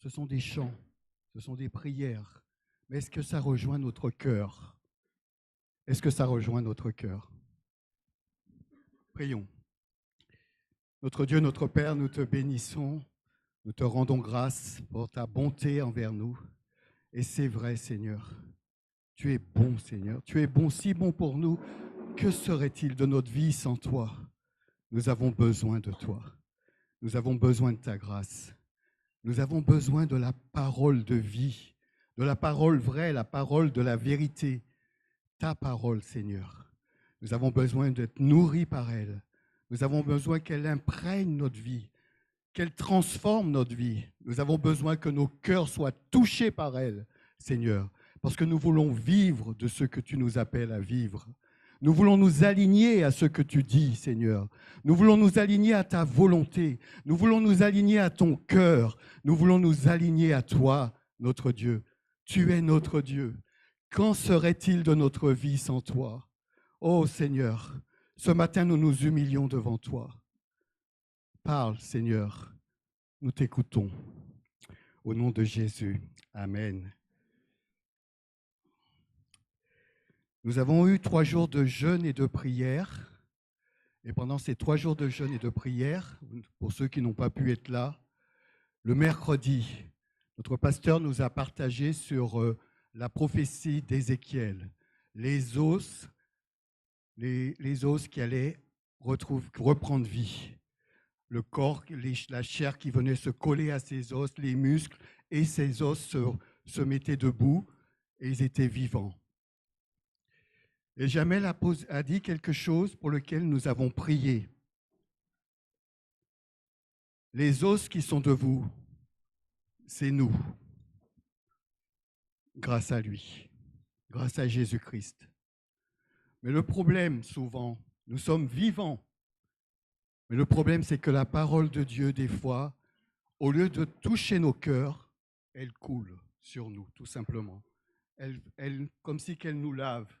ce sont des chants, ce sont des prières. Mais est-ce que ça rejoint notre cœur? Est-ce que ça rejoint notre cœur? Prions. Notre Dieu, notre Père, nous te bénissons, nous te rendons grâce pour ta bonté envers nous. Et c'est vrai, Seigneur, tu es bon, Seigneur, tu es bon, si bon pour nous. Que serait-il de notre vie sans toi? Nous avons besoin de toi. Nous avons besoin de ta grâce. Nous avons besoin de la parole de vie, de la parole vraie, la parole de la vérité. Ta parole, Seigneur. Nous avons besoin d'être nourris par elle. Nous avons besoin qu'elle imprègne notre vie, qu'elle transforme notre vie. Nous avons besoin que nos cœurs soient touchés par elle, Seigneur, parce que nous voulons vivre de ce que tu nous appelles à vivre. Nous voulons nous aligner à ce que tu dis, Seigneur. Nous voulons nous aligner à ta volonté. Nous voulons nous aligner à ton cœur. Nous voulons nous aligner à toi, notre Dieu. Tu es notre Dieu. Qu'en serait-il de notre vie sans toi? Oh Seigneur, ce matin nous nous humilions devant toi. Parle, Seigneur, nous t'écoutons. Au nom de Jésus, Amen. Nous avons eu 3 jours de jeûne et de prière. Et pendant ces 3 jours de jeûne et de prière, pour ceux qui n'ont pas pu être là, le mercredi, notre pasteur nous a partagé sur la prophétie d'Ézéchiel, les os qui allaient reprendre vie, le corps, la chair qui venait se coller à ces os, les muscles, et ces os se mettaient debout et ils étaient vivants. Et Jamel a dit quelque chose pour lequel nous avons prié. Les os qui sont de vous, c'est nous, grâce à lui, grâce à Jésus-Christ. Mais le problème, souvent, nous sommes vivants. Mais le problème, c'est que la parole de Dieu, des fois, au lieu de toucher nos cœurs, elle coule sur nous, tout simplement. Comme si qu'elle nous lave,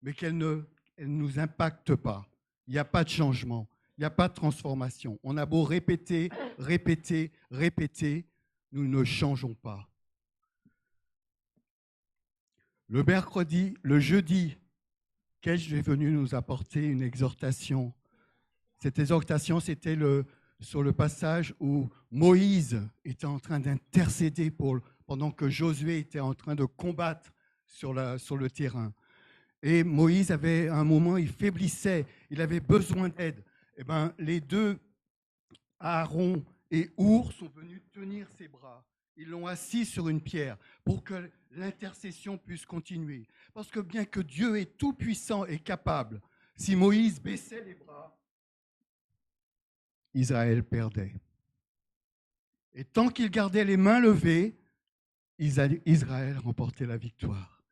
mais qu'elle ne nous impacte pas. Il n'y a pas de changement, il n'y a pas de transformation. On a beau répéter, répéter, répéter, nous ne changeons pas. Le jeudi, Kej est venu nous apporter une exhortation. Cette exhortation, c'était sur le passage où Moïse était en train d'intercéder pendant que Josué était en train de combattre sur le terrain. Et Moïse avait, à un moment, il faiblissait, il avait besoin d'aide. Eh bien, les deux, Aaron et Our, sont venus tenir ses bras. Ils l'ont assis sur une pierre pour que l'intercession puisse continuer. Parce que bien que Dieu est tout-puissant et capable, si Moïse baissait les bras, Israël perdait. Et tant qu'il gardait les mains levées, Israël remportait la victoire.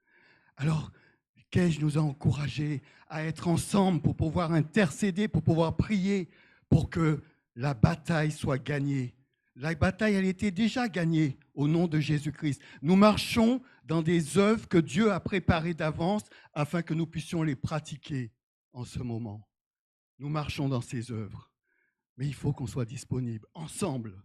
Alors, Kej nous a encouragés à être ensemble pour pouvoir intercéder, pour pouvoir prier, pour que la bataille soit gagnée. La bataille, elle était déjà gagnée au nom de Jésus-Christ. Nous marchons dans des œuvres que Dieu a préparées d'avance afin que nous puissions les pratiquer en ce moment. Nous marchons dans ces œuvres. Mais il faut qu'on soit disponible, ensemble,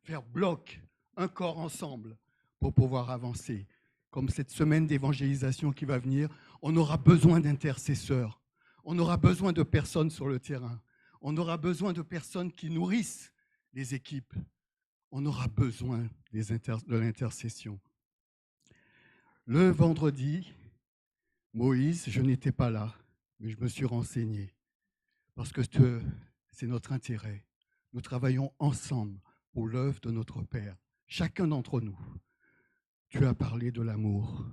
faire bloc, un corps ensemble, pour pouvoir avancer. Comme cette semaine d'évangélisation qui va venir, on aura besoin d'intercesseurs, on aura besoin de personnes sur le terrain, on aura besoin de personnes qui nourrissent les équipes, on aura besoin de l'intercession. Le vendredi, Moïse, je n'étais pas là, mais je me suis renseigné, parce que c'est notre intérêt. Nous travaillons ensemble pour l'œuvre de notre Père, chacun d'entre nous. Tu as parlé de l'amour.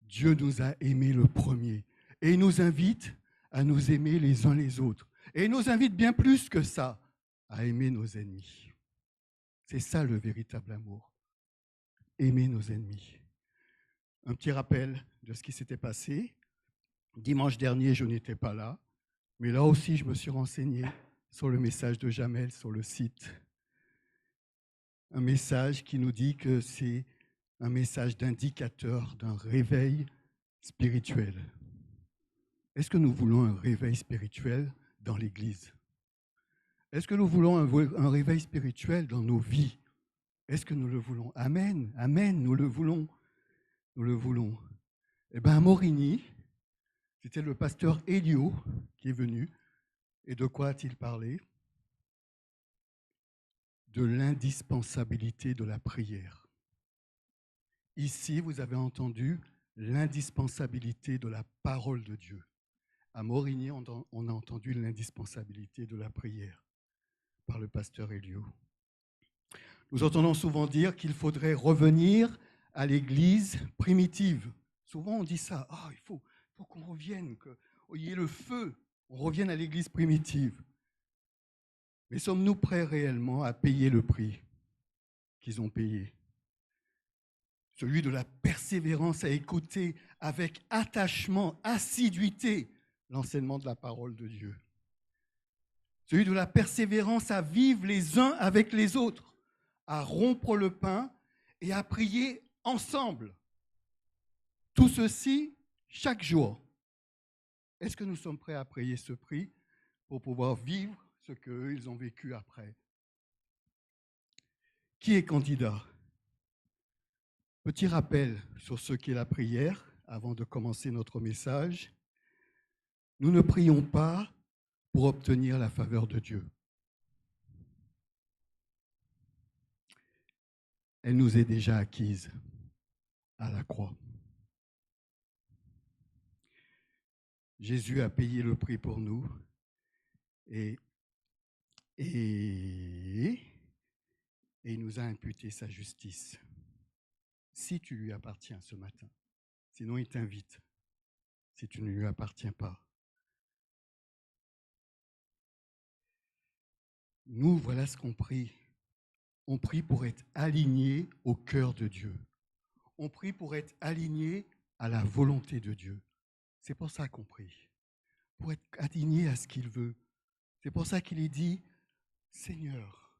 Dieu nous a aimés le premier et il nous invite à nous aimer les uns les autres. Et il nous invite bien plus que ça, à aimer nos ennemis. C'est ça le véritable amour. Aimer nos ennemis. Un petit rappel de ce qui s'était passé. Dimanche dernier, je n'étais pas là, mais là aussi, je me suis renseigné sur le message de Jamel sur le site. Un message qui nous dit que c'est un message d'indicateur d'un réveil spirituel. Est-ce que nous voulons un réveil spirituel dans l'Église? Est-ce que nous voulons un réveil spirituel dans nos vies? Est-ce que nous le voulons? Amen, amen, nous le voulons. Nous le voulons. Eh bien, à Morigny, c'était le pasteur Elio qui est venu. Et de quoi a-t-il parlé? De l'indispensabilité de la prière. Ici, vous avez entendu l'indispensabilité de la parole de Dieu. À Morigny, on a entendu l'indispensabilité de la prière par le pasteur Elio. Nous entendons souvent dire qu'il faudrait revenir à l'église primitive. Souvent, on dit ça. Il faut qu'on revienne, qu'il y ait le feu. On revienne à l'église primitive. Mais sommes-nous prêts réellement à payer le prix qu'ils ont payé? Celui de la persévérance à écouter avec attachement, assiduité, l'enseignement de la parole de Dieu. Celui de la persévérance à vivre les uns avec les autres, à rompre le pain et à prier ensemble. Tout ceci chaque jour. Est-ce que nous sommes prêts à payer ce prix pour pouvoir vivre ce qu'eux, ils ont vécu après? Qui est candidat? Petit rappel sur ce qu'est la prière avant de commencer notre message. Nous ne prions pas pour obtenir la faveur de Dieu. Elle nous est déjà acquise à la croix. Jésus a payé le prix pour nous et il nous a imputé sa justice. Si tu lui appartiens ce matin, sinon il t'invite, si tu ne lui appartiens pas. Nous, voilà ce qu'on prie. On prie pour être alignés au cœur de Dieu. On prie pour être alignés à la volonté de Dieu. C'est pour ça qu'on prie, pour être aligné à ce qu'il veut. C'est pour ça qu'il est dit, Seigneur,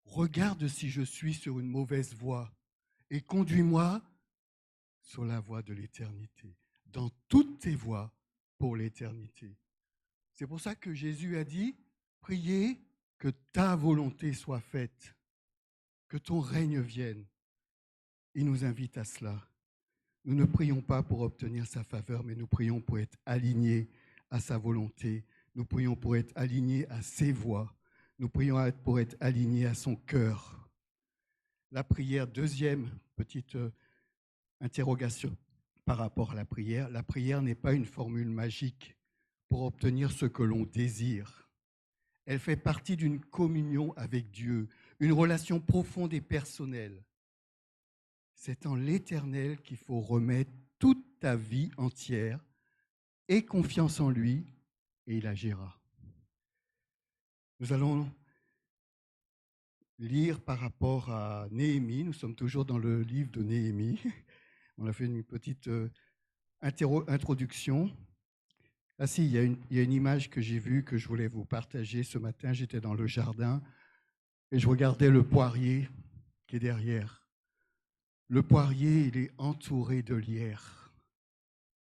regarde si je suis sur une mauvaise voie et conduis-moi sur la voie de l'éternité, dans toutes tes voies pour l'éternité. C'est pour ça que Jésus a dit, priez que ta volonté soit faite, que ton règne vienne. Il nous invite à cela. Nous ne prions pas pour obtenir sa faveur, mais nous prions pour être alignés à sa volonté. Nous prions pour être alignés à ses voies. Nous prions pour être alignés à son cœur. La prière, deuxième petite interrogation par rapport à la prière n'est pas une formule magique pour obtenir ce que l'on désire. Elle fait partie d'une communion avec Dieu, une relation profonde et personnelle. C'est en l'Éternel qu'il faut remettre toute ta vie entière et confiance en lui, et il agira. Nous allons lire par rapport à Néhémie. Nous sommes toujours dans le livre de Néhémie. On a fait une petite introduction. Ah si, il y a une image que j'ai vue, que je voulais vous partager ce matin. J'étais dans le jardin et je regardais le poirier qui est derrière. Le poirier, il est entouré de lierre.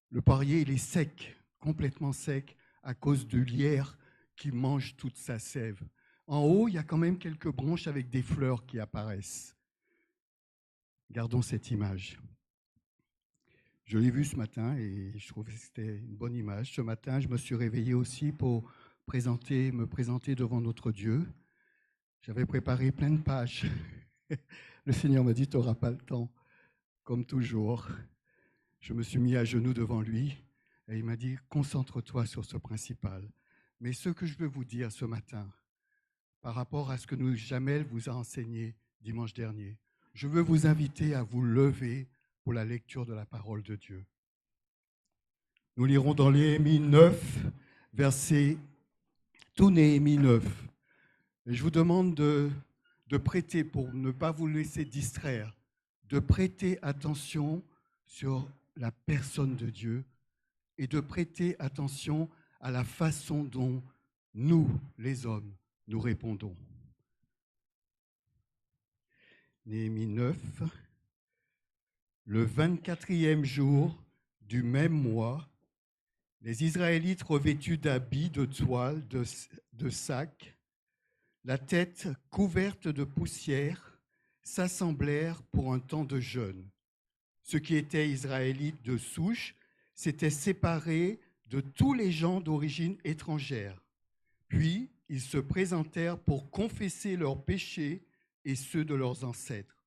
Le poirier, il est sec, complètement sec, à cause de lierre qui mange toute sa sève. En haut, il y a quand même quelques branches avec des fleurs qui apparaissent. Gardons cette image. Je l'ai vue ce matin et je trouvais que c'était une bonne image. Ce matin, je me suis réveillé aussi pour me présenter devant notre Dieu. J'avais préparé plein de pages. Le Seigneur m'a dit, tu n'auras pas le temps, comme toujours. Je me suis mis à genoux devant lui et il m'a dit, concentre-toi sur ce principal. Mais ce que je veux vous dire ce matin, par rapport à ce que Jamel vous a enseigné dimanche dernier, je veux vous inviter à vous lever pour la lecture de la parole de Dieu. Nous lirons dans Néhémie 9, tout Néhémie 9. Et je vous demande de prêter, pour ne pas vous laisser distraire, de prêter attention sur la personne de Dieu et de prêter attention à la façon dont nous, les hommes, nous répondons. Néhémie 9, le 24e jour du même mois, les Israélites revêtus d'habits de toile, de sacs, la tête couverte de poussière s'assemblèrent pour un temps de jeûne. Ceux qui étaient israélites de souche s'étaient séparés de tous les gens d'origine étrangère. Puis ils se présentèrent pour confesser leurs péchés et ceux de leurs ancêtres.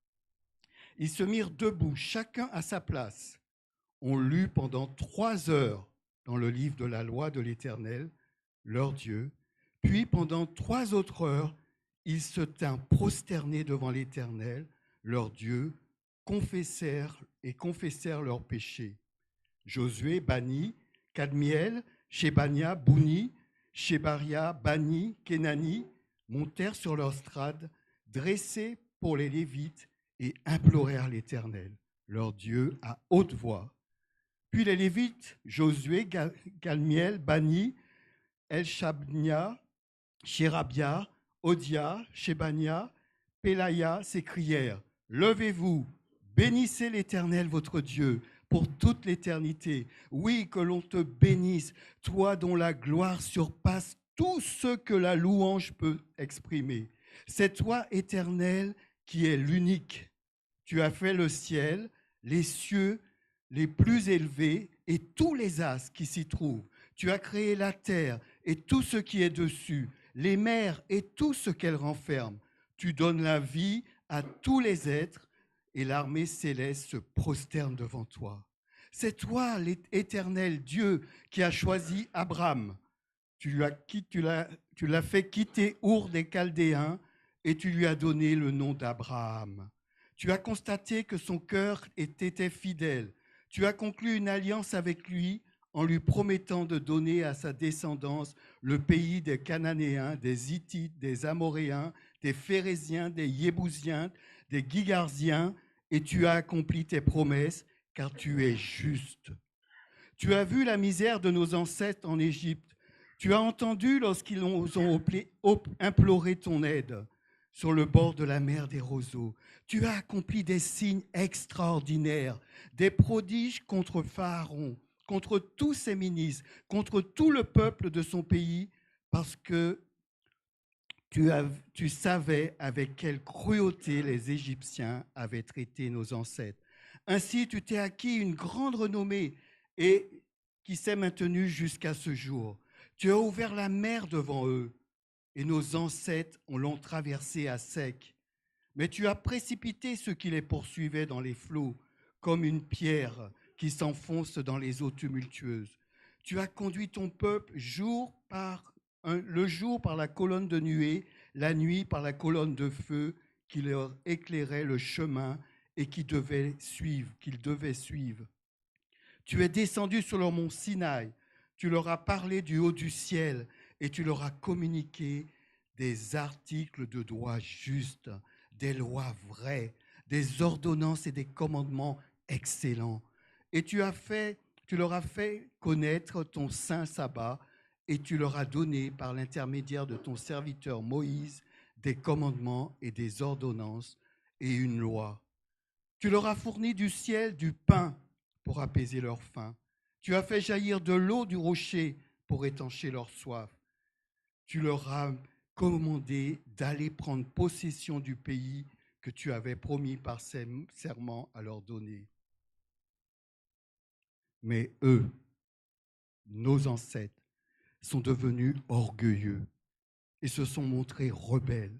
Ils se mirent debout, chacun à sa place. On lut pendant 3 heures dans le livre de la loi de l'Éternel, leur Dieu. Puis pendant 3 autres heures, ils se tinrent prosternés devant l'Éternel, leur Dieu, confessèrent leurs péchés. Josué, Bani, Kadmiel, Shebania, Bouni, Shebaria, Bani, Kenani montèrent sur leur strade, dressés pour les Lévites, et implorèrent l'Éternel, leur Dieu, à haute voix. Puis les Lévites, Josué, Kadmiel, Bani, El-Shabnia, Shérabia, Odia, Shebania, Pelaya s'écrièrent, « Levez-vous, bénissez l'Éternel votre Dieu pour toute l'éternité. Oui, que l'on te bénisse, toi dont la gloire surpasse tout ce que la louange peut exprimer. C'est toi, Éternel, qui es l'unique. Tu as fait le ciel, les cieux les plus élevés et tous les astres qui s'y trouvent. Tu as créé la terre et tout ce qui est dessus, les mers et tout ce qu'elles renferment. Tu donnes la vie à tous les êtres et l'armée céleste se prosterne devant toi. C'est toi, l'Éternel Dieu, qui a choisi Abraham. Tu l'as fait quitter Our des Chaldéens et tu lui as donné le nom d'Abraham. Tu as constaté que son cœur était fidèle. Tu as conclu une alliance avec lui en lui promettant de donner à sa descendance le pays des Cananéens, des Hittites, des Amoréens, des Phéréziens, des Yébousiens, des Gigarziens, et tu as accompli tes promesses, car tu es juste. Tu as vu la misère de nos ancêtres en Égypte. Tu as entendu lorsqu'ils ont imploré ton aide sur le bord de la mer des roseaux. Tu as accompli des signes extraordinaires, des prodiges contre Pharaon, contre tous ses ministres, contre tout le peuple de son pays, parce que tu savais avec quelle cruauté les Égyptiens avaient traité nos ancêtres. Ainsi, tu t'es acquis une grande renommée et qui s'est maintenue jusqu'à ce jour. Tu as ouvert la mer devant eux et nos ancêtres l'ont traversée à sec. Mais tu as précipité ceux qui les poursuivaient dans les flots, comme une pierre qui s'enfonce dans les eaux tumultueuses. Tu as conduit ton peuple le jour par la colonne de nuée, la nuit par la colonne de feu qui leur éclairait le chemin et qu'ils devaient suivre. Tu es descendu sur le mont Sinaï, tu leur as parlé du haut du ciel et tu leur as communiqué des articles de droit justes, des lois vraies, des ordonnances et des commandements excellents. Et tu leur as fait connaître ton saint sabbat et tu leur as donné par l'intermédiaire de ton serviteur Moïse des commandements et des ordonnances et une loi. Tu leur as fourni du ciel du pain pour apaiser leur faim. Tu as fait jaillir de l'eau du rocher pour étancher leur soif. Tu leur as commandé d'aller prendre possession du pays que tu avais promis par serment à leur donner. Mais eux, nos ancêtres, sont devenus orgueilleux et se sont montrés rebelles.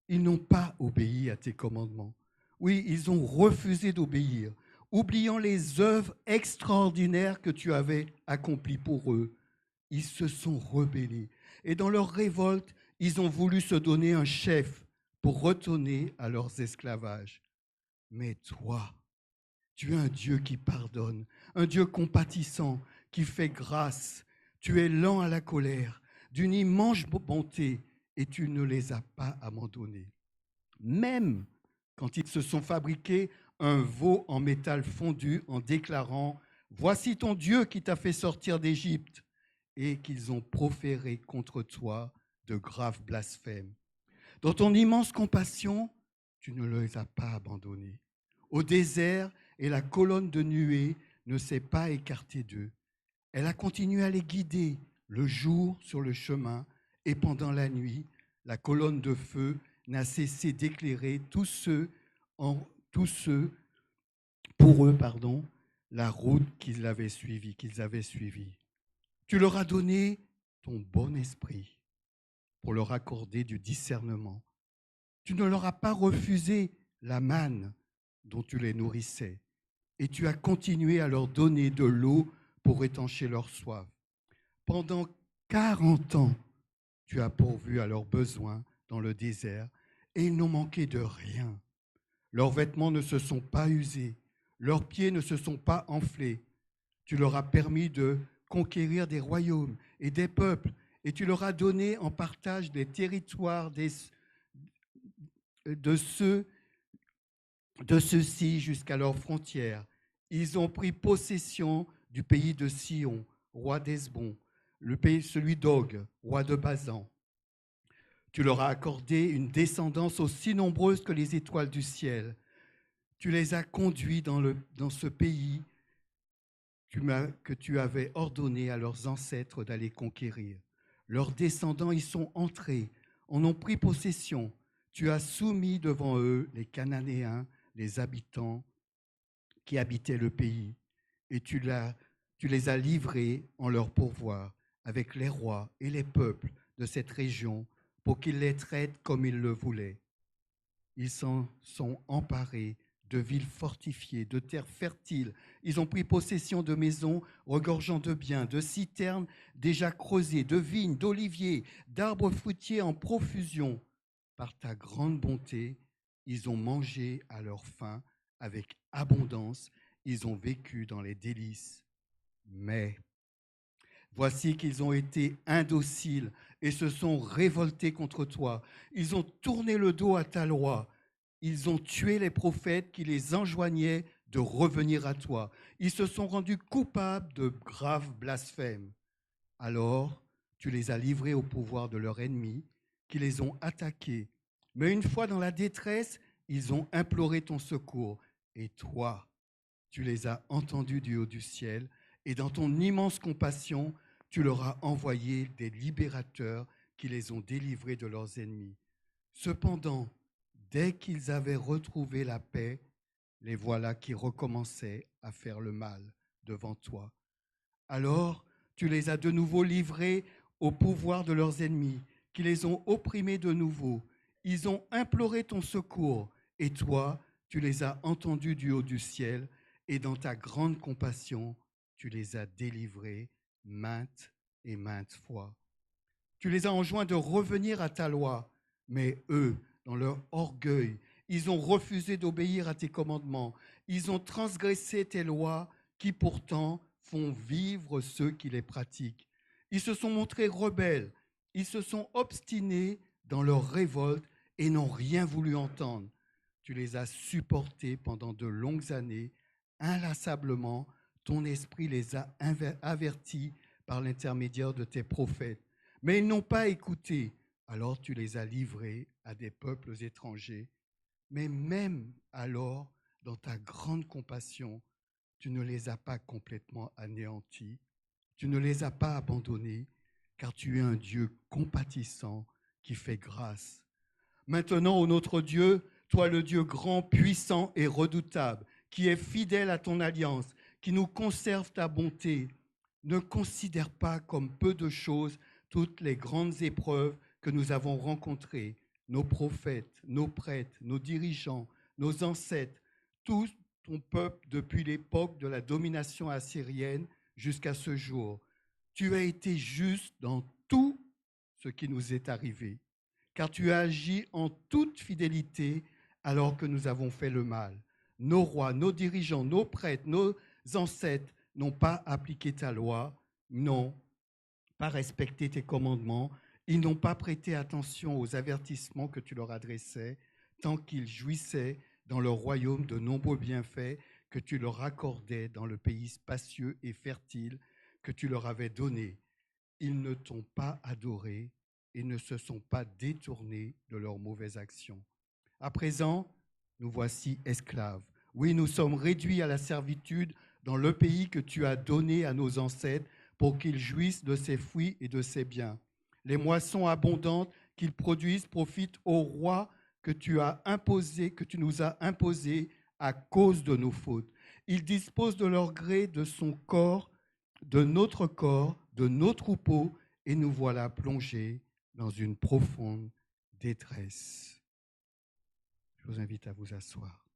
Ils n'ont pas obéi à tes commandements. Oui, ils ont refusé d'obéir, oubliant les œuvres extraordinaires que tu avais accomplies pour eux. Ils se sont rebellés. Et dans leur révolte, ils ont voulu se donner un chef pour retourner à leurs esclavages. Mais toi, tu es un Dieu qui pardonne, un Dieu compatissant, qui fait grâce. Tu es lent à la colère, d'une immense bonté, et tu ne les as pas abandonnés. Même quand ils se sont fabriqués un veau en métal fondu en déclarant « Voici ton Dieu qui t'a fait sortir d'Égypte » et qu'ils ont proféré contre toi de graves blasphèmes. Dans ton immense compassion, tu ne les as pas abandonnés. Au désert, et la colonne de nuée ne s'est pas écartée d'eux. Elle a continué à les guider le jour sur le chemin et pendant la nuit, la colonne de feu n'a cessé d'éclairer tous ceux tous ceux, pour eux, la route qu'ils avaient suivie. Tu leur as donné ton bon esprit pour leur accorder du discernement. Tu ne leur as pas refusé la manne dont tu les nourrissais, et tu as continué à leur donner de l'eau pour étancher leur soif. Pendant 40 ans, tu as pourvu à leurs besoins dans le désert, et ils n'ont manqué de rien. Leurs vêtements ne se sont pas usés, leurs pieds ne se sont pas enflés. Tu leur as permis de conquérir des royaumes et des peuples, et tu leur as donné en partage des territoires de ceux-ci jusqu'à leurs frontières. Ils ont pris possession du pays de Sion, roi d'Hesbon, le pays, celui d'Og, roi de Basan. Tu leur as accordé une descendance aussi nombreuse que les étoiles du ciel. Tu les as conduits dans ce pays que tu avais ordonné à leurs ancêtres d'aller conquérir. Leurs descendants y sont entrés, en ont pris possession. Tu as soumis devant eux les Cananéens, les habitants qui habitaient le pays, et tu les as livrés en leur pourvoir avec les rois et les peuples de cette région pour qu'ils les traitent comme ils le voulaient. Ils s'en sont emparés de villes fortifiées, de terres fertiles. Ils ont pris possession de maisons regorgeant de biens, de citernes déjà creusées, de vignes, d'oliviers, d'arbres fruitiers en profusion. Par ta grande bonté, ils ont mangé à leur faim avec abondance. Ils ont vécu dans les délices. Mais voici qu'ils ont été indociles et se sont révoltés contre toi. Ils ont tourné le dos à ta loi. Ils ont tué les prophètes qui les enjoignaient de revenir à toi. Ils se sont rendus coupables de graves blasphèmes. Alors, tu les as livrés au pouvoir de leurs ennemis, qui les ont attaqués. Mais une fois dans la détresse, ils ont imploré ton secours. Et toi, tu les as entendus du haut du ciel, et dans ton immense compassion, tu leur as envoyé des libérateurs qui les ont délivrés de leurs ennemis. Cependant, dès qu'ils avaient retrouvé la paix, les voilà qui recommençaient à faire le mal devant toi. Alors, tu les as de nouveau livrés au pouvoir de leurs ennemis, qui les ont opprimés de nouveau. Ils ont imploré ton secours, et toi, tu les as entendus du haut du ciel, et dans ta grande compassion, tu les as délivrés maintes et maintes fois. Tu les as enjoints de revenir à ta loi, mais eux, dans leur orgueil, ils ont refusé d'obéir à tes commandements. Ils ont transgressé tes lois qui pourtant font vivre ceux qui les pratiquent. Ils se sont montrés rebelles. Ils se sont obstinés dans leur révolte et n'ont rien voulu entendre. Tu les as supportés pendant de longues années. Inlassablement, ton esprit les a avertis par l'intermédiaire de tes prophètes. Mais ils n'ont pas écouté. Alors tu les as livrés à des peuples étrangers. Mais même alors, dans ta grande compassion, tu ne les as pas complètement anéantis. Tu ne les as pas abandonnés, car tu es un Dieu compatissant qui fait grâce. Maintenant, ô notre Dieu, toi le Dieu grand, puissant et redoutable, qui est fidèle à ton alliance, qui nous conserve ta bonté, ne considère pas comme peu de choses toutes les grandes épreuves que nous avons rencontrées, nos prophètes, nos prêtres, nos dirigeants, nos ancêtres, tout ton peuple depuis l'époque de la domination assyrienne jusqu'à ce jour. Tu as été juste dans tout ce qui nous est arrivé, car tu as agi en toute fidélité alors que nous avons fait le mal. Nos rois, nos dirigeants, nos prêtres, nos ancêtres n'ont pas appliqué ta loi, n'ont pas respecté tes commandements, ils n'ont pas prêté attention aux avertissements que tu leur adressais, tant qu'ils jouissaient dans leur royaume de nombreux bienfaits que tu leur accordais dans le pays spacieux et fertile que tu leur avais donné. Ils ne t'ont pas adoré et ne se sont pas détournés de leurs mauvaises actions. À présent, nous voici esclaves. Oui, nous sommes réduits à la servitude dans le pays que tu as donné à nos ancêtres pour qu'ils jouissent de ses fruits et de ses biens. Les moissons abondantes qu'ils produisent profitent aux rois que tu nous as imposées à cause de nos fautes. Ils disposent de leur gré de son corps, de nos troupeaux, et nous voilà plongés dans une profonde détresse. Je vous invite à vous asseoir.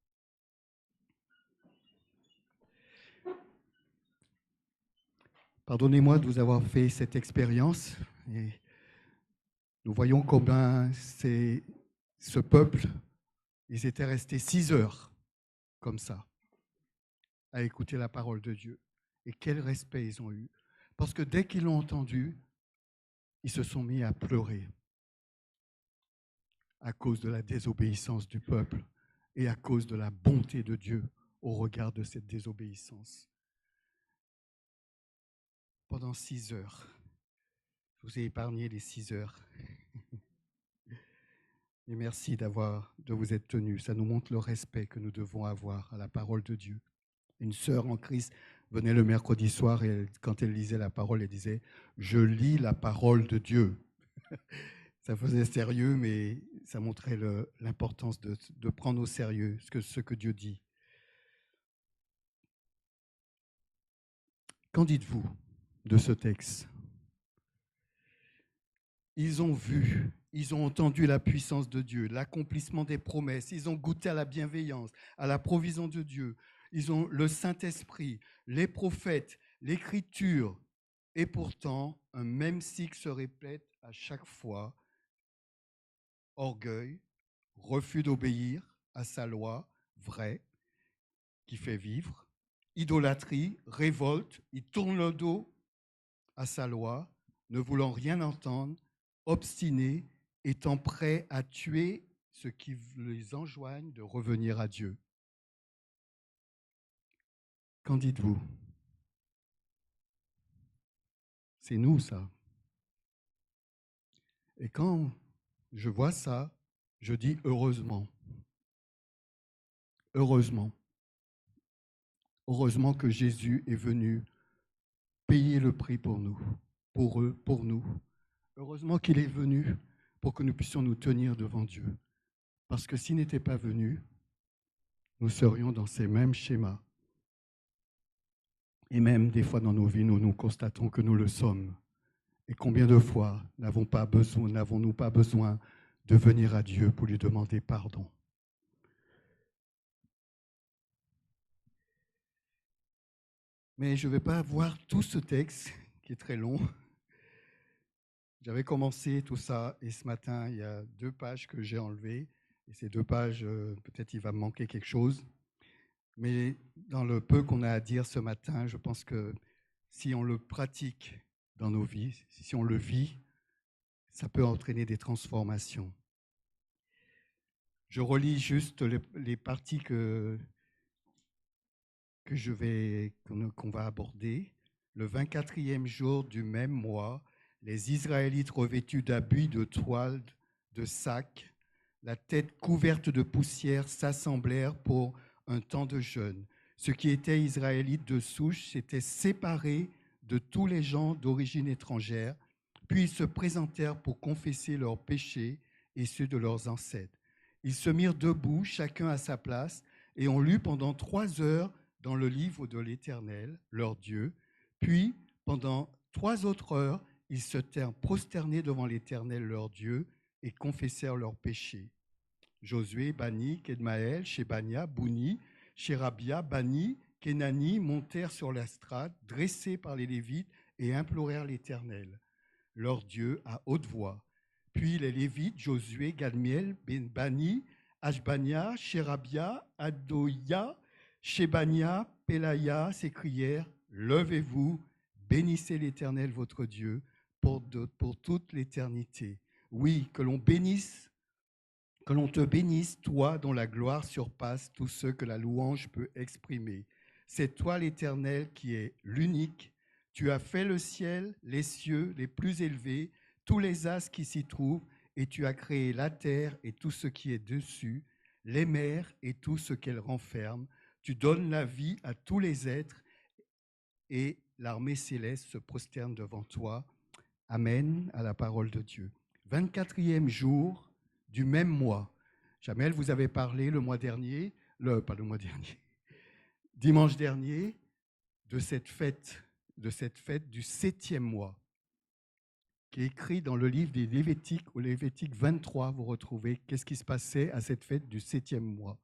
Pardonnez-moi de vous avoir fait cette expérience. Et nous voyons combien ce peuple, ils étaient restés 6 heures comme ça, à écouter la parole de Dieu. Et quel respect ils ont eu. Parce que dès qu'ils l'ont entendu, ils se sont mis à pleurer à cause de la désobéissance du peuple et à cause de la bonté de Dieu au regard de cette désobéissance. Pendant 6 heures, je vous ai épargné les 6 heures. Et merci de vous être tenus. Ça nous montre le respect que nous devons avoir à la parole de Dieu. Une sœur en Christ venait le mercredi soir et quand elle lisait la parole, elle disait « Je lis la parole de Dieu ». Ça faisait sérieux, mais ça montrait l'importance de prendre au sérieux ce que Dieu dit. Qu'en dites-vous de ce texte? Ils ont vu, ils ont entendu la puissance de Dieu, l'accomplissement des promesses, ils ont goûté à la bienveillance, à la provision de Dieu. Ils ont le Saint-Esprit, les prophètes, l'Écriture. Et pourtant, un même cycle se répète à chaque fois. Orgueil, refus d'obéir à sa loi vraie qui fait vivre, idolâtrie, révolte, ils tournent le dos à sa loi, ne voulant rien entendre, obstinés, étant prêts à tuer ceux qui les enjoignent de revenir à Dieu. Qu'en dites-vous? C'est nous, ça. Et quand je vois ça, je dis heureusement. Heureusement. Heureusement que Jésus est venu payer le prix pour nous, pour eux, pour nous. Heureusement qu'il est venu pour que nous puissions nous tenir devant Dieu. Parce que s'il n'était pas venu, nous serions dans ces mêmes schémas. Et même des fois dans nos vies, nous constatons que nous le sommes. Et combien de fois n'avons-nous pas besoin de venir à Dieu pour lui demander pardon? Mais je ne vais pas voir tout ce texte qui est très long. J'avais commencé tout ça et ce matin, il y a 2 pages que j'ai enlevées. Et ces 2 pages, peut-être il va me manquer quelque chose. Mais dans le peu qu'on a à dire ce matin, je pense que si on le pratique dans nos vies, si on le vit, ça peut entraîner des transformations. Je relis juste les parties qu'on va aborder. Le 24e jour du même mois, les Israélites revêtus d'habits de toile de sac, la tête couverte de poussière, s'assemblèrent pour un temps de jeûne. Ceux qui étaient Israélites de souche s'étaient séparés de tous les gens d'origine étrangère, puis ils se présentèrent pour confesser leurs péchés et ceux de leurs ancêtres. Ils se mirent debout, chacun à sa place, et on lut pendant 3 heures dans le livre de l'Éternel, leur Dieu. Puis, pendant 3 autres heures, ils se tinrent prosternés devant l'Éternel, leur Dieu, et confessèrent leurs péchés. Josué, Bani, Kedmaël, Shebania, Bouni, Sherabia, Bani, Kenani montèrent sur l'estrade, dressés par les Lévites, et implorèrent l'Éternel, leur Dieu, à haute voix. Puis les Lévites, Josué, Gadmiel, Bani, Ashbania, Sherabia, Adoya, Shebania, Pelaya s'écrièrent, « Levez-vous, bénissez l'Éternel votre Dieu pour toute l'éternité. » Oui, que l'on te bénisse, toi dont la gloire surpasse tout ce que la louange peut exprimer. C'est toi l'Éternel qui est l'unique. Tu as fait le ciel, les cieux les plus élevés, tous les astres qui s'y trouvent, et tu as créé la terre et tout ce qui est dessus, les mers et tout ce qu'elles renferment. Tu donnes la vie à tous les êtres, et l'armée céleste se prosterne devant toi. Amen à la parole de Dieu. 24e jour du même mois, Jamel, vous avez parlé le mois dernier, pas le mois dernier, dimanche dernier, de cette fête du 7e mois, qui est écrit dans le livre des Lévitiques, au Lévitique 23, vous retrouvez qu'est-ce qui se passait à cette fête du 7e mois.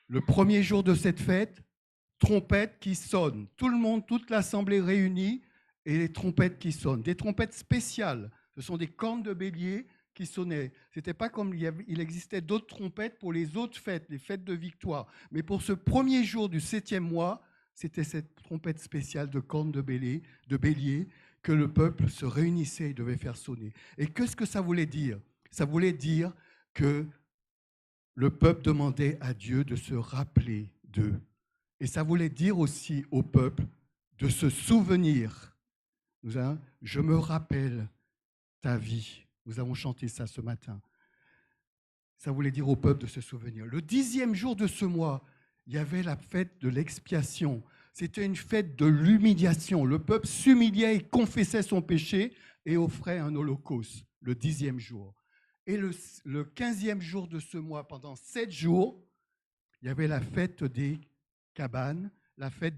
Le premier jour de cette fête, trompette qui sonne. Tout le monde, toute l'assemblée réunie, et les trompettes qui sonnent. Des trompettes spéciales. Ce sont des cornes de bélier qui sonnaient. Ce n'était pas comme il existait d'autres trompettes pour les autres fêtes, les fêtes de victoire. Mais pour ce premier jour du 7e mois, c'était cette trompette spéciale de cornes de bélier que le peuple se réunissait et devait faire sonner. Et qu'est-ce que ça voulait dire? Ça voulait dire que le peuple demandait à Dieu de se rappeler d'eux. Et ça voulait dire aussi au peuple de se souvenir. Je me rappelle ta vie. Nous avons chanté ça ce matin. Ça voulait dire au peuple de se souvenir. Le 10e jour de ce mois, il y avait la fête de l'expiation. C'était une fête de l'humiliation. Le peuple s'humiliait et confessait son péché et offrait un holocauste le 10e jour. Et le 15e jour de ce mois, pendant 7 jours, il y avait la fête des cabanes, la fête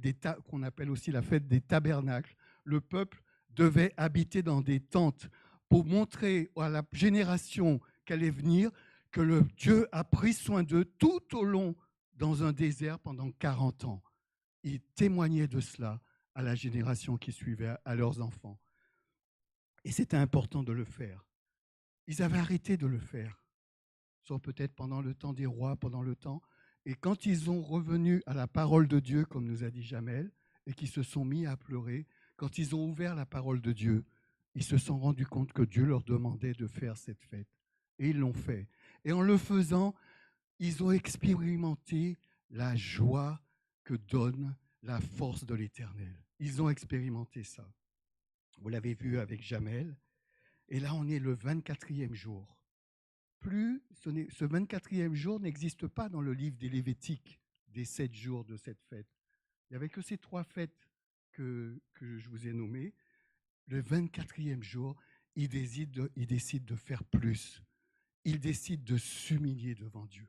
qu'on appelle aussi la fête des tabernacles. Le peuple devait habiter dans des tentes pour montrer à la génération qui allait venir que le Dieu a pris soin d'eux tout au long dans un désert pendant 40 ans. Ils témoignaient de cela à la génération qui suivait, à leurs enfants. Et c'était important de le faire. Ils avaient arrêté de le faire, sauf peut-être pendant le temps des rois, pendant le temps. Et quand ils sont revenus à la parole de Dieu, comme nous a dit Jamel, et qu'ils se sont mis à pleurer, quand ils ont ouvert la parole de Dieu, ils se sont rendus compte que Dieu leur demandait de faire cette fête. Et ils l'ont fait. Et en le faisant, ils ont expérimenté la joie que donne la force de l'Éternel. Ils ont expérimenté ça. Vous l'avez vu avec Jamel. Et là, on est le 24e jour. Ce 24e jour n'existe pas dans le livre des Lévitiques, des 7 jours de cette fête. Il n'y avait que ces 3 fêtes que je vous ai nommées. Le 24e jour, il décide de faire plus. Il décide de s'humilier devant Dieu.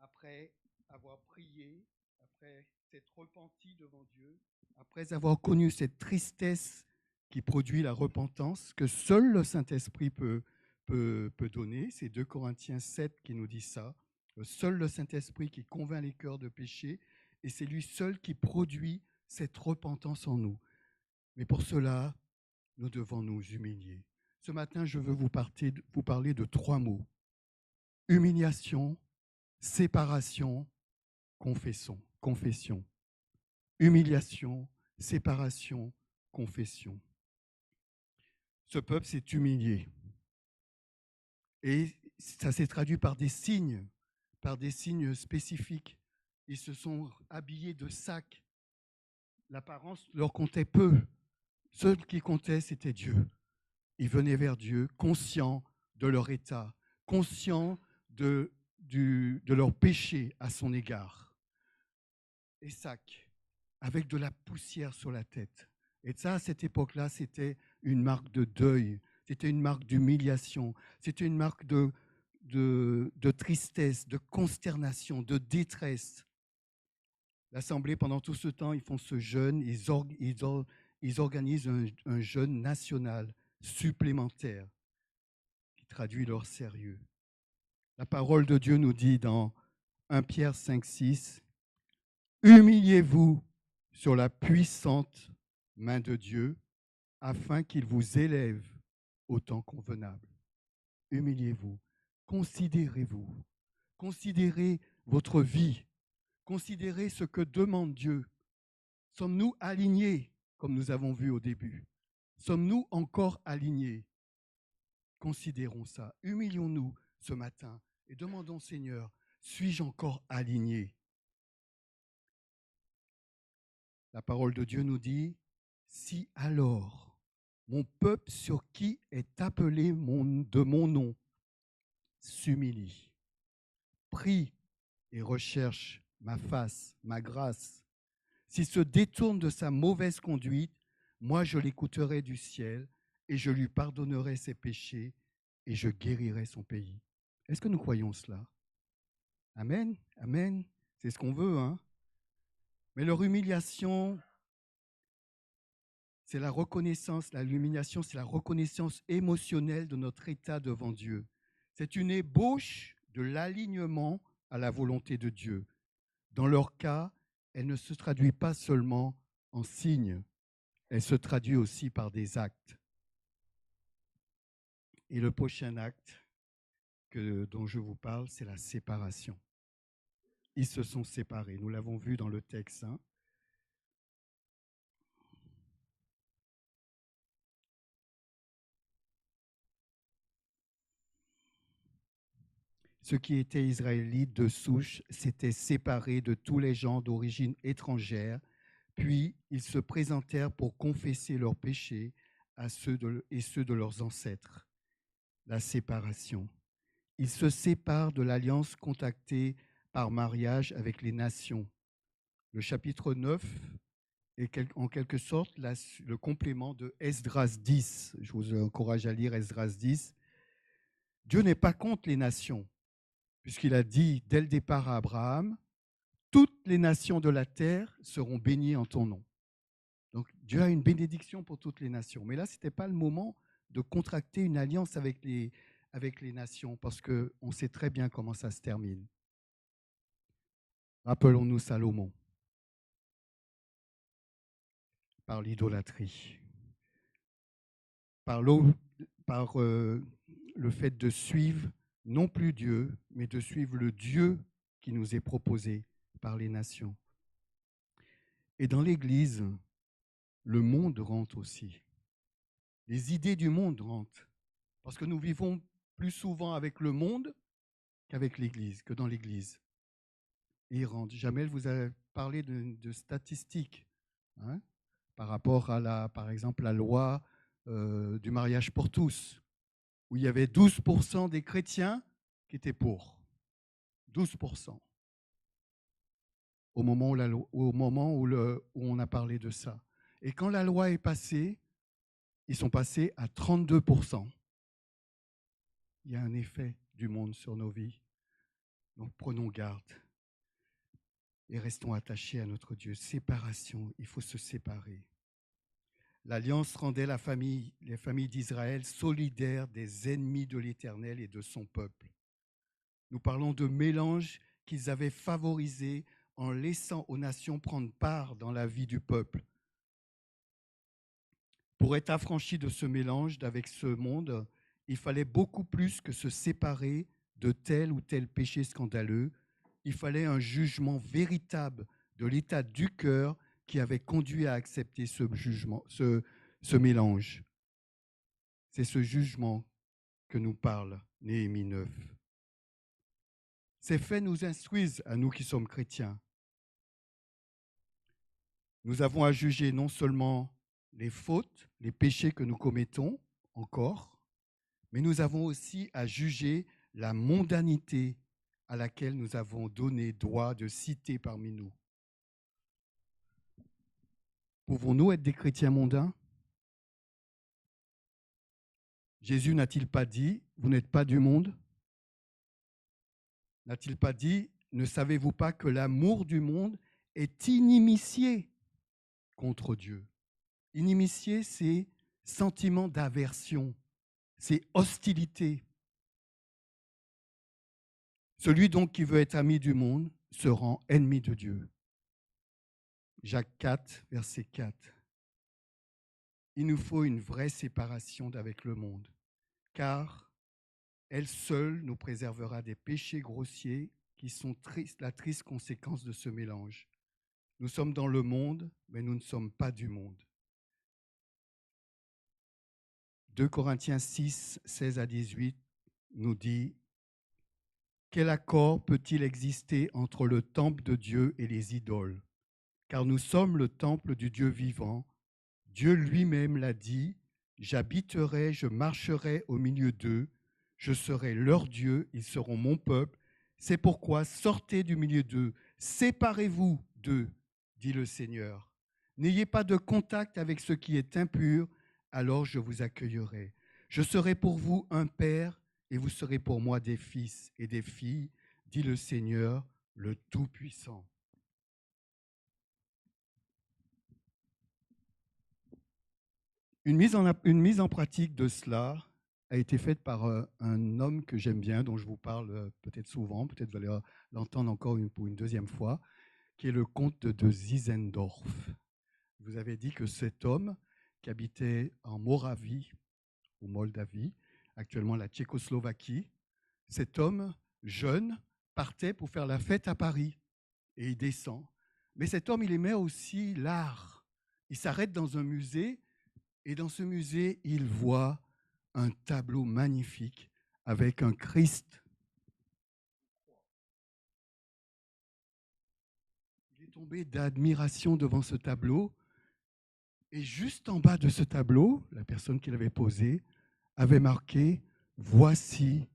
Après avoir prié, après s'être repenti devant Dieu, après avoir connu cette tristesse qui produit la repentance, que seul le Saint-Esprit peut donner, c'est 2 Corinthiens 7 qui nous dit ça, seul le Saint-Esprit qui convainc les cœurs de péché, et c'est lui seul qui produit cette repentance en nous. Mais pour cela, nous devons nous humilier. Ce matin, je veux vous parler de 3 mots. Humiliation, séparation, confession. Humiliation, séparation, confession. Ce peuple s'est humilié. Et ça s'est traduit par des signes spécifiques. Ils se sont habillés de sacs. L'apparence leur comptait peu. Ce qui comptait, c'était Dieu. Ils venaient vers Dieu, conscients de leur état, conscients de leur péché à son égard. Et sacs, avec de la poussière sur la tête. Et ça, à cette époque-là, c'était une marque de deuil, c'était une marque d'humiliation, c'était une marque de tristesse, de consternation, de détresse. L'Assemblée, pendant tout ce temps, ils font ce jeûne, ils organisent un jeûne national supplémentaire qui traduit leur sérieux. La parole de Dieu nous dit dans 1 Pierre 5, 6, « Humiliez-vous sur la puissante main de Dieu afin qu'il vous élève au temps convenable. » Humiliez-vous, considérez-vous, considérez votre vie, considérez ce que demande Dieu. Sommes-nous alignés, comme nous avons vu au début? Sommes-nous encore alignés? Considérons ça. Humilions-nous ce matin et demandons, Seigneur, suis-je encore aligné? La parole de Dieu nous dit, si alors mon peuple sur qui est appelé de mon nom s'humilie, prie et recherche ma face, ma grâce, s'il se détourne de sa mauvaise conduite, moi je l'écouterai du ciel et je lui pardonnerai ses péchés et je guérirai son pays. Est-ce que nous croyons cela? Amen, amen. C'est ce qu'on veut, hein? Mais leur humiliation, c'est la reconnaissance, l'humiliation, c'est la reconnaissance émotionnelle de notre état devant Dieu. C'est une ébauche de l'alignement à la volonté de Dieu. Dans leur cas, elle ne se traduit pas seulement en signes, elle se traduit aussi par des actes. Et le prochain acte dont je vous parle, c'est la séparation. Ils se sont séparés, nous l'avons vu dans le texte. Hein. Ceux qui étaient israélites de souche s'étaient séparés de tous les gens d'origine étrangère, puis ils se présentèrent pour confesser leurs péchés à ceux de leurs ancêtres. La séparation. Ils se séparent de l'alliance contractée par mariage avec les nations. Le chapitre 9 est en quelque sorte le complément de Esdras 10. Je vous encourage à lire Esdras 10. Dieu n'est pas contre les nations, puisqu'il a dit dès le départ à Abraham, toutes les nations de la terre seront bénies en ton nom. Donc Dieu a une bénédiction pour toutes les nations. Mais là, ce n'était pas le moment de contracter une alliance avec les nations, parce qu'on sait très bien comment ça se termine. Rappelons-nous Salomon, par l'idolâtrie, par le fait de suivre non plus Dieu, mais de suivre le Dieu qui nous est proposé par les nations. Et dans l'Église, le monde rentre aussi. Les idées du monde rentrent. Parce que nous vivons plus souvent avec le monde qu'avec l'Église, que dans l'Église. Et ils rentrent. Jamel vous a parlé de statistiques, hein, par rapport à par exemple, la loi du mariage pour tous, où il y avait 12% des chrétiens qui étaient pour. 12%. Au moment où on a parlé de ça. Et quand la loi est passée, ils sont passés à 32%. Il y a un effet du monde sur nos vies. Donc prenons garde et restons attachés à notre Dieu. Séparation, il faut se séparer. L'alliance rendait les familles d'Israël solidaires des ennemis de l'Éternel et de son peuple. Nous parlons de mélange qu'ils avaient favorisé en laissant aux nations prendre part dans la vie du peuple. Pour être affranchi de ce mélange avec ce monde, il fallait beaucoup plus que se séparer de tel ou tel péché scandaleux. Il fallait un jugement véritable de l'état du cœur qui avait conduit à accepter ce jugement, ce mélange. C'est ce jugement que nous parle Néhémie 9. Ces faits nous instruisent à nous qui sommes chrétiens. Nous avons à juger non seulement les fautes, les péchés que nous commettons encore, mais nous avons aussi à juger la mondanité à laquelle nous avons donné droit de citer parmi nous. Pouvons-nous être des chrétiens mondains? Jésus n'a-t-il pas dit « Vous n'êtes pas du monde » ? N'a-t-il pas dit « Ne savez-vous pas que l'amour du monde est inimitié contre Dieu » ? Inimitié, c'est sentiment d'aversion, c'est hostilité. Celui donc qui veut être ami du monde se rend ennemi de Dieu. Jacques 4, verset 4. Il nous faut une vraie séparation avec le monde, car elle seule nous préservera des péchés grossiers qui sont la triste conséquence de ce mélange. Nous sommes dans le monde, mais nous ne sommes pas du monde. 2 Corinthiens 6, 16 à 18 nous dit « Quel accord peut-il exister entre le temple de Dieu et les idoles ? Car nous sommes le temple du Dieu vivant. Dieu lui-même l'a dit, j'habiterai, je marcherai au milieu d'eux, je serai leur Dieu, ils seront mon peuple. C'est pourquoi sortez du milieu d'eux, séparez-vous d'eux, dit le Seigneur. N'ayez pas de contact avec ce qui est impur, alors je vous accueillerai. Je serai pour vous un père, et vous serez pour moi des fils et des filles, dit le Seigneur, le Tout-Puissant. Une mise en pratique de cela a été faite par un homme que j'aime bien, dont je vous parle peut-être souvent, peut-être vous allez l'entendre encore pour une deuxième fois, qui est le comte de Zinzendorf. Vous avez dit que cet homme, qui habitait en Moravie, ou Moldavie, actuellement la Tchécoslovaquie, cet homme jeune partait pour faire la fête à Paris et il descend. Mais cet homme, il aimait aussi l'art. Il s'arrête dans un musée et dans ce musée, il voit un tableau magnifique avec un Christ. Il est tombé d'admiration devant ce tableau. Et juste en bas de ce tableau, la personne qui l'avait posé avait marqué « Voici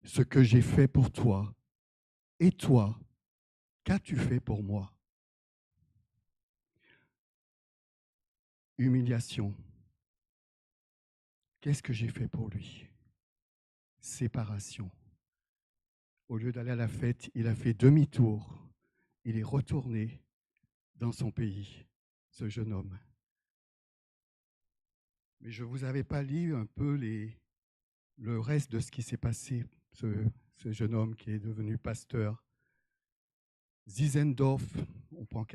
ce que j'ai fait pour toi. Et toi, qu'as-tu fait pour moi ?» Humiliation. Qu'est-ce que j'ai fait pour lui? Séparation. Au lieu d'aller à la fête, il a fait demi-tour. Il est retourné dans son pays, ce jeune homme. Mais je ne vous avais pas lu un peu le reste de ce qui s'est passé, ce jeune homme qui est devenu pasteur. Zinzendorf, on prend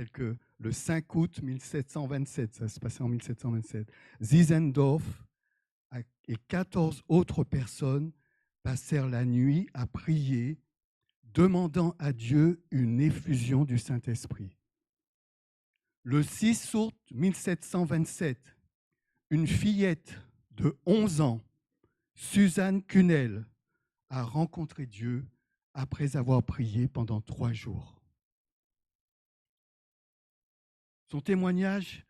le 5 août 1727, ça se passait en 1727. Zinzendorf et 14 autres personnes passèrent la nuit à prier, demandant à Dieu une effusion du Saint-Esprit. Le 6 août 1727, une fillette de 11 ans, Suzanne Cunel, a rencontré Dieu après avoir prié pendant 3 jours. Son témoignage,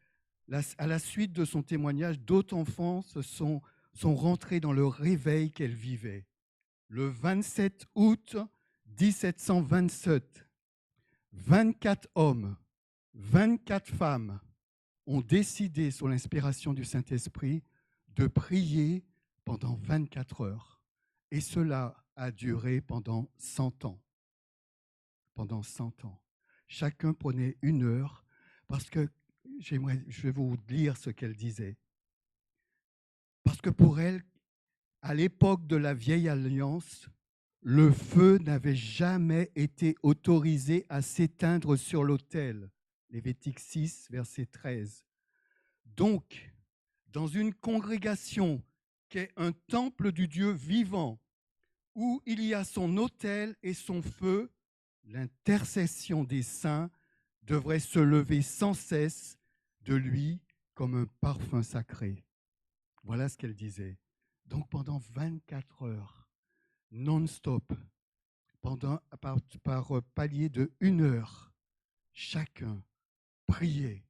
à la suite de son témoignage, d'autres enfants sont rentrés dans le réveil qu'elle vivait. Le 27 août 1727, 24 hommes, 24 femmes ont décidé, sous l'inspiration du Saint-Esprit, de prier pendant 24 heures. Et cela a duré pendant 100 ans. Pendant 100 ans. Chacun prenait 1 heure, parce que je vais vous lire ce qu'elle disait. Parce que pour elle, à l'époque de la vieille alliance, le feu n'avait jamais été autorisé à s'éteindre sur l'autel. Lévitique 6, verset 13. Donc, dans une congrégation qui est un temple du Dieu vivant, où il y a son autel et son feu, l'intercession des saints devrait se lever sans cesse de lui comme un parfum sacré. Voilà ce qu'elle disait. Donc pendant 24 heures, non-stop, par palier de 1 heure, chacun priait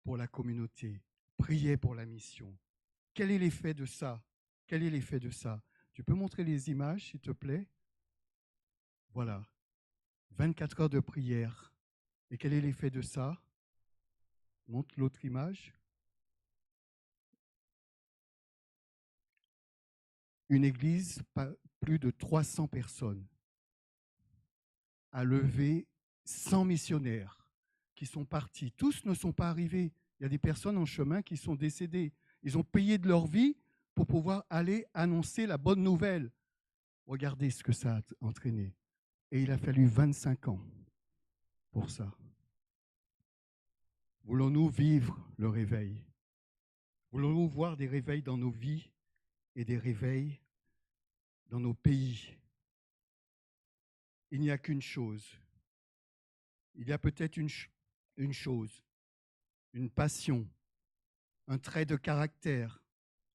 pour la communauté, priait pour la mission. Quel est l'effet de ça? Quel est l'effet de ça? Tu peux montrer les images, s'il te plaît? Voilà. 24 heures de prière. Et quel est l'effet de ça? Montre l'autre image. Une église, plus de 300 personnes, a levé 100 missionnaires qui sont partis. Tous ne sont pas arrivés. Il y a des personnes en chemin qui sont décédées. Ils ont payé de leur vie pour pouvoir aller annoncer la bonne nouvelle. Regardez ce que ça a entraîné. Et il a fallu 25 ans pour ça. Voulons-nous vivre le réveil? Voulons-nous voir des réveils dans nos vies et des réveils dans nos pays? Il n'y a qu'une chose. Il y a peut-être une chose, une passion, un trait de caractère,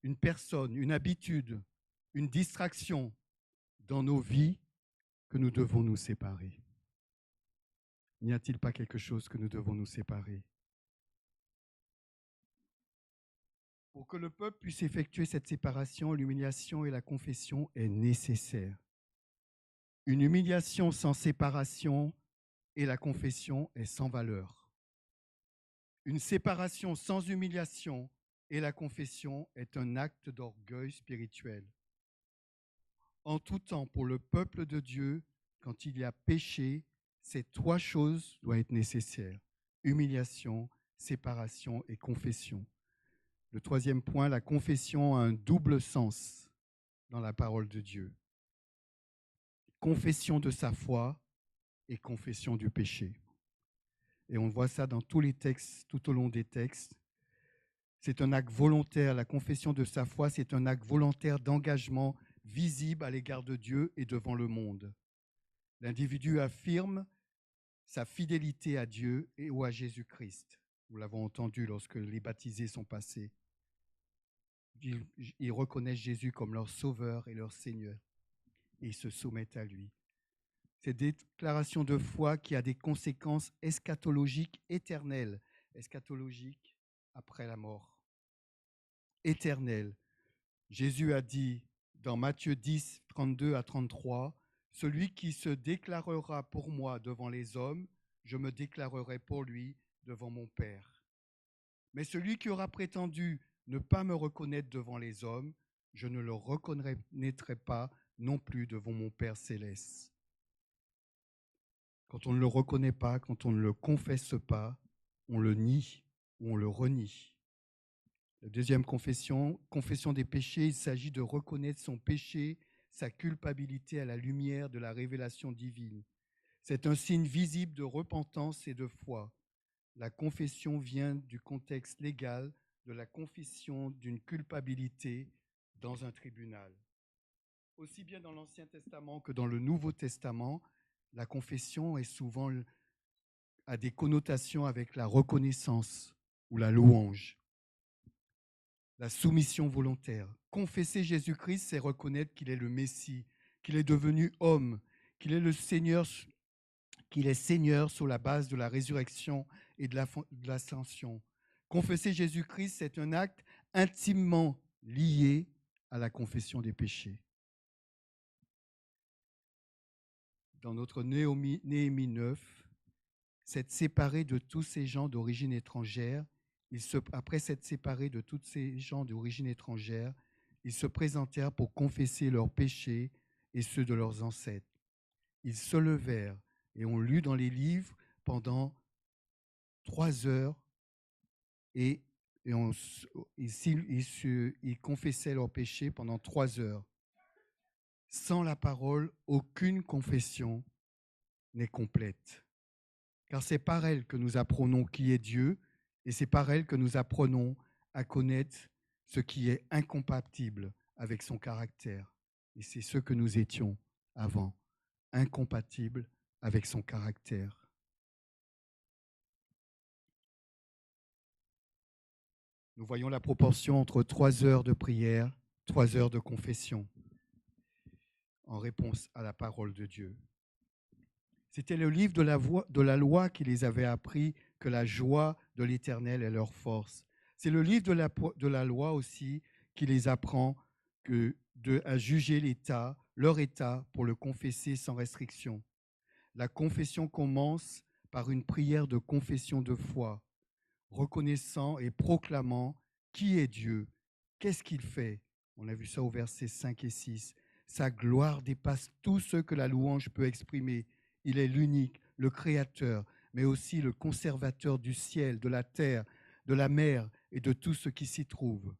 une personne, une habitude, une distraction dans nos vies que nous devons nous séparer. N'y a-t-il pas quelque chose que nous devons nous séparer? Pour que le peuple puisse effectuer cette séparation, l'humiliation et la confession est nécessaire. Une humiliation sans séparation et la confession est sans valeur. Une séparation sans humiliation et la confession est un acte d'orgueil spirituel. En tout temps, pour le peuple de Dieu, quand il y a péché, ces trois choses doivent être nécessaires: humiliation, séparation et confession. Le troisième point, la confession a un double sens dans la parole de Dieu. Confession de sa foi et confession du péché. Et on voit ça dans tous les textes, tout au long des textes. C'est un acte volontaire. La confession de sa foi, c'est un acte volontaire d'engagement visible à l'égard de Dieu et devant le monde. L'individu affirme sa fidélité à Dieu et ou à Jésus-Christ. Nous l'avons entendu lorsque les baptisés sont passés. Ils reconnaissent Jésus comme leur sauveur et leur Seigneur et ils se soumettent à lui. Cette déclaration de foi qui a des conséquences eschatologiques éternelles, eschatologiques après la mort, éternelles. Jésus a dit dans Matthieu 10, 32 à 33, « Celui qui se déclarera pour moi devant les hommes, je me déclarerai pour lui devant mon Père. Mais celui qui aura prétendu ne pas me reconnaître devant les hommes, je ne le reconnaîtrai pas non plus devant mon Père céleste. » Quand on ne le reconnaît pas, quand on ne le confesse pas, on le nie ou on le renie. La deuxième confession, confession des péchés, il s'agit de reconnaître son péché, sa culpabilité à la lumière de la révélation divine. C'est un signe visible de repentance et de foi. La confession vient du contexte légal de la confession d'une culpabilité dans un tribunal. Aussi bien dans l'Ancien Testament que dans le Nouveau Testament, la confession est souvent a des connotations avec la reconnaissance ou la louange. La soumission volontaire. Confesser Jésus-Christ, c'est reconnaître qu'il est le Messie, qu'il est devenu homme, qu'il est le Seigneur, qu'il est Seigneur sur la base de la résurrection et de l'ascension. Confesser Jésus-Christ, c'est un acte intimement lié à la confession des péchés. Dans notre Néhémie 9, s'être séparé de tous ces gens d'origine étrangère, après s'être séparé de tous ces gens d'origine étrangère, ils se présentèrent pour confesser leurs péchés et ceux de leurs ancêtres. Ils se levèrent et on lut dans les livres pendant 3 heures et ils confessaient leurs péchés pendant 3 heures. Sans la parole, aucune confession n'est complète. Car c'est par elle que nous apprenons qui est Dieu et c'est par elle que nous apprenons à connaître ce qui est incompatible avec son caractère. Et c'est ce que nous étions avant, incompatibles avec son caractère. Nous voyons la proportion entre 3 heures de prière, 3 heures de confession en réponse à la parole de Dieu. C'était le livre de la loi qui les avait appris que la joie de l'Éternel est leur force. C'est le livre de la loi aussi qui les apprend à juger leur état pour le confesser sans restriction. La confession commence par une prière de confession de foi, reconnaissant et proclamant qui est Dieu, qu'est-ce qu'il fait. On a vu ça au verset 5 et 6. Sa gloire dépasse tout ce que la louange peut exprimer. Il est l'unique, le créateur, mais aussi le conservateur du ciel, de la terre, de la mer et de tout ce qui s'y trouve.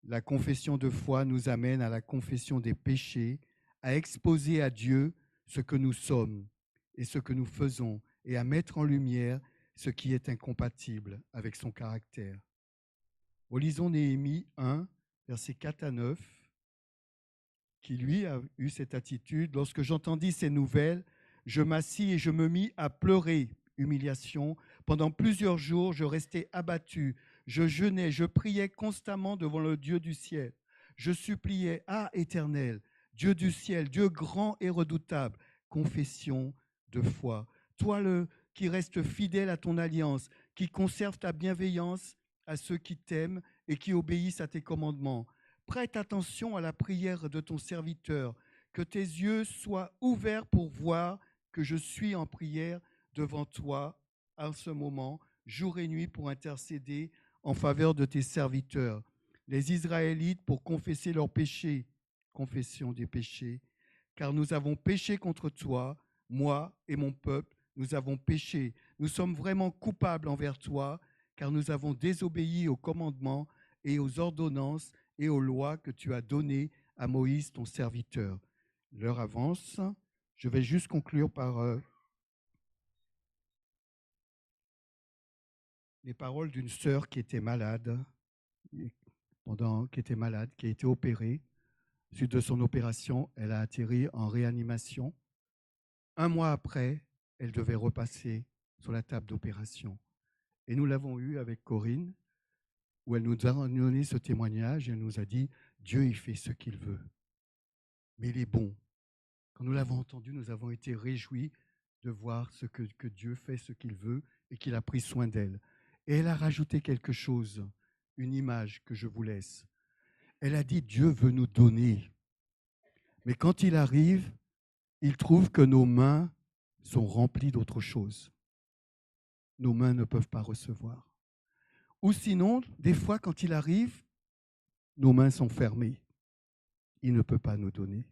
La confession de foi nous amène à la confession des péchés, à exposer à Dieu ce que nous sommes et ce que nous faisons et à mettre en lumière ce qui est incompatible avec son caractère. Relisons Néhémie 1, versets 4 à 9, qui lui a eu cette attitude. Lorsque j'entendis ces nouvelles, je m'assis et je me mis à pleurer, humiliation. Pendant plusieurs jours, je restais abattu. Je jeûnais, je priais constamment devant le Dieu du ciel. Je suppliais, ah Éternel, Dieu du ciel, Dieu grand et redoutable, confession de foi. Toi qui restes fidèle à ton alliance, qui conserve ta bienveillance à ceux qui t'aiment et qui obéissent à tes commandements. Prête attention à la prière de ton serviteur, que tes yeux soient ouverts pour voir que je suis en prière devant toi en ce moment, jour et nuit, pour intercéder en faveur de tes serviteurs, les Israélites, pour confesser leurs péchés, confession des péchés, car nous avons péché contre toi, moi et mon peuple, nous avons péché. Nous sommes vraiment coupables envers toi, car nous avons désobéi aux commandements et aux ordonnances et aux lois que tu as données à Moïse, ton serviteur. L'heure avance. Je vais juste conclure par les paroles d'une sœur qui était malade, qui a été opérée. Suite de son opération, elle a atterri en réanimation. Un mois après, elle devait repasser sur la table d'opération. Et nous l'avons eu avec Corinne, où elle nous a donné ce témoignage et elle nous a dit, Dieu, il fait ce qu'il veut, mais il est bon. Quand nous l'avons entendu, nous avons été réjouis de voir que Dieu fait ce qu'il veut et qu'il a pris soin d'elle. Et elle a rajouté quelque chose, une image que je vous laisse. Elle a dit, Dieu veut nous donner. Mais quand il arrive, il trouve que nos mains sont remplies d'autre chose. Nos mains ne peuvent pas recevoir. Ou sinon, des fois, quand il arrive, nos mains sont fermées. Il ne peut pas nous donner.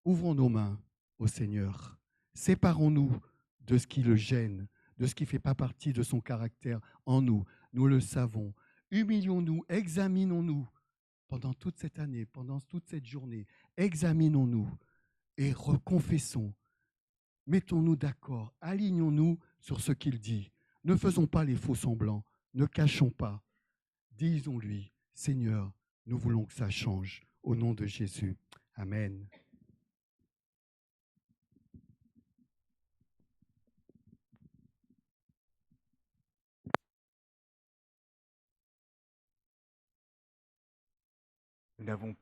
Ouvrons nos mains au Seigneur. Séparons-nous de ce qui le gêne, de ce qui ne fait pas partie de son caractère en nous. Nous le savons. Humilions-nous, examinons-nous pendant toute cette année, pendant toute cette journée. Examinons-nous et reconfessons. Mettons-nous d'accord, alignons-nous sur ce qu'il dit. Ne faisons pas les faux semblants, ne cachons pas. Disons-lui, Seigneur, nous voulons que ça change. Au nom de Jésus. Amen. Nous n'avons